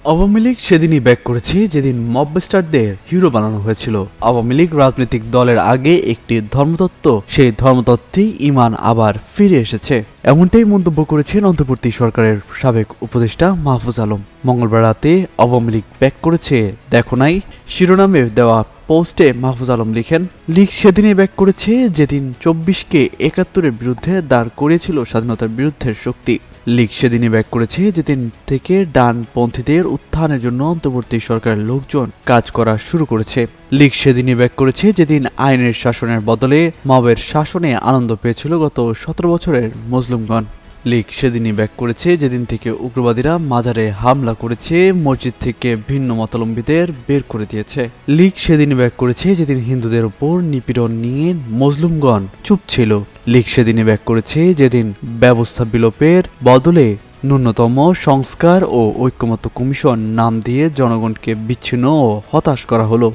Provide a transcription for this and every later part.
আওয়ামী লীগ সেদিনই ব্যাক করেছে যেদিন মবস্টারদের হিরো বানানো হয়েছিল। আওয়ামী লীগ রাজনৈতিক দলের আগে একটি ধর্মতত্ত্ব, সেই ধর্মতত্ত্বেই ঈমান আবার ফিরে এসেছে। এমনটাই মন্তব্য করেছেন অন্তর্বর্তী সরকারের সাবেক উপদেষ্টা মাহফুজ আলম। মঙ্গলবার রাতে আওয়ামী লীগ ব্যাক করেছে দেখো নাই শিরোনামে দেওয়া পোস্টে মাহফুজ আলম লিখেন, লীগ সেদিনই ব্যাক করেছে যেদিন ২৪কে ৭১-এর বিরুদ্ধে দাঁড় করিয়েছিল স্বাধীনতার বিরুদ্ধের শক্তি। লীগ সেদিনই ব্যাক করেছে যেদিন থেকে ডানপন্থীদের উত্থানের জন্য অন্তর্বর্তী সরকারের লোকজন কাজ করা শুরু করেছে। লীগ সেদিনই ব্যাক করেছে যেদিন আইনের শাসনের বদলে মবের শাসনে আনন্দ পেয়েছিল গত ১৭ বছরের মজলুমগণ। লীগ সেদিনই ব্যাক করেছে যেদিন থেকে উগ্রবাদীরা মাজারে হামলা করেছে, মসজিদ থেকে ভিন্ন মতাবলম্বীদের বের করে দিয়েছে। লীগ সেদিনই ব্যাক করেছে যেদিন হিন্দুদের উপর নিপীড়ন নিয়ে মজলুমগণ চুপ ছিল। লীগ সেদিনই ব্যাক করেছে যেদিন ব্যবস্থা বিলোপের বদলে ন্যূনতম সংস্কার ও ঐক্যমত্য কমিশন নাম দিয়ে জনগণকে বিচ্ছিন্ন ও হতাশ করা হলো।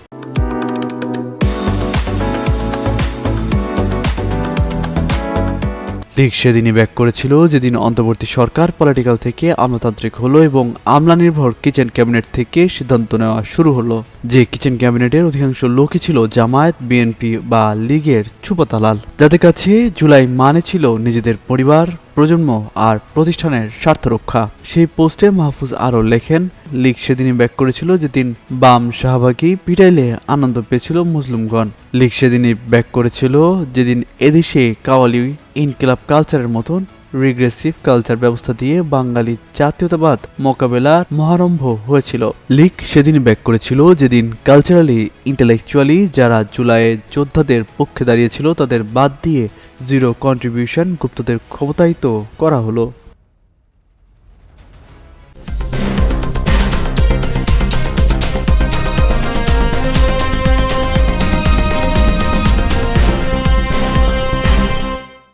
লীগ সেদিনই ব্যাক করেছিল যেদিন অন্তর্বর্তী সরকার পলিটিক্যাল থেকে আমলাতান্ত্রিক হলো এবং আমলা নির্ভর কিচেন ক্যাবিনেট থেকে সিদ্ধান্ত নেওয়া শুরু হলো। যে কিচেন ক্যাবিনেটের অধিকাংশ লোকই ছিল জামায়াত, বিএনপি বা লীগের ছুপাতালাল, যাদের কাছে জুলাই মানে ছিল নিজেদের পরিবার, প্রজন্ম আর প্রতিষ্ঠানের স্বার্থ রক্ষা। সেই পোস্টে মাহফুজ আরও লেখেন, লীগ সেদিনই ব্যাক করেছিল যেদিন বাম শাহবাগী পিটাইলে আনন্দ পেয়েছিল মুসলিমগণ। লীগ সেদিনই ব্যাক করেছিল যেদিন এদেশে কাওয়ালি ইনকিলাব কালচারের মতন রিগ্রেসিভ কালচার ব্যবস্থা দিয়ে বাঙালি জাতীয়তাবাদ মোকাবেলার মহারম্ভ হয়েছিল। লীগ সেদিন ব্যাক করেছিল যেদিন কালচারালি ইন্টেলেকচুয়ালি যারা জুলাইয়ে যোদ্ধাদের পক্ষে দাঁড়িয়েছিল তাদের বাদ দিয়ে জিরো কন্ট্রিবিউশন গুপ্তদের ক্ষমতায়িত করা হলো।